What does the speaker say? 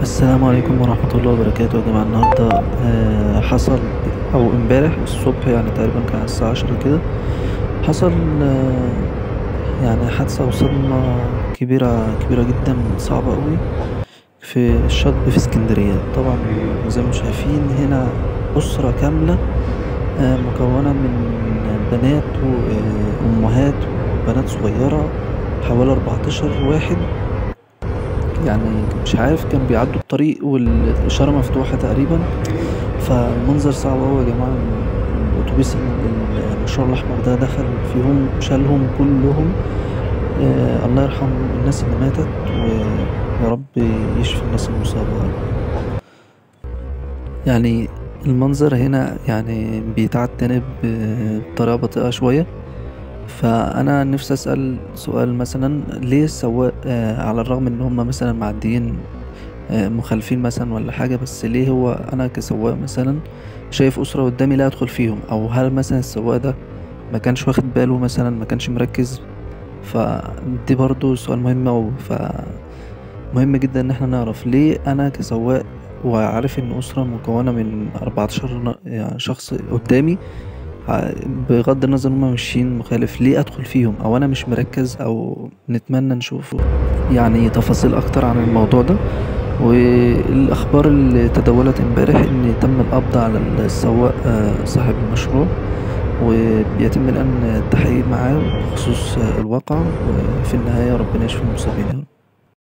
السلام عليكم ورحمة الله وبركاته يا جماعة. النهاردة حصل أو امبارح الصبح، يعني تقريبا كان على الساعة 10 كده. حصل يعني حادثة وصدمة كبيرة كبيرة جدا، صعبة قوي، في الشاطئ في اسكندرية. طبعا زي ما شايفين هنا أسرة كاملة، مكونة من بنات وأمهات وبنات صغيرة، حوالي 14 واحد. يعني مش عارف، كانوا بيعدوا الطريق والإشارة مفتوحة تقريبا. فالمنظر صعب أوي يا جماعة. الأتوبيس المشروع الأحمر ده دخل فيهم، شالهم كلهم. الله يرحم الناس اللي ماتت، ويا رب يشفي الناس المصابة يا رب. يعني المنظر هنا يعني بيتعاد بطريقة بطيئة شوية. فأنا نفسي أسأل سؤال، مثلا ليه السواق على الرغم إن هما مثلا معديين مخالفين مثلا ولا حاجة، بس ليه هو أنا كسواق مثلا شايف أسرة قدامي لا أدخل فيهم؟ أو هل مثلا السواق ده ما كانش واخد باله، مثلا ما كانش مركز؟ فدي برضو سؤال مهم، أو مهم جدا إن احنا نعرف ليه أنا كسواق وعارف إن أسرة مكونة من 14 يعني شخص قدامي، بغض النظر هما ماشيين مخالف، ليه أدخل فيهم أو أنا مش مركز؟ أو نتمنى نشوف يعني تفاصيل أكتر عن الموضوع ده. والأخبار اللي تداولت امبارح إن تم القبض على السواق صاحب المشروع، وبيتم الآن التحقيق معاه بخصوص الواقع، وفي النهاية ربنا يشفي المصابين يا رب.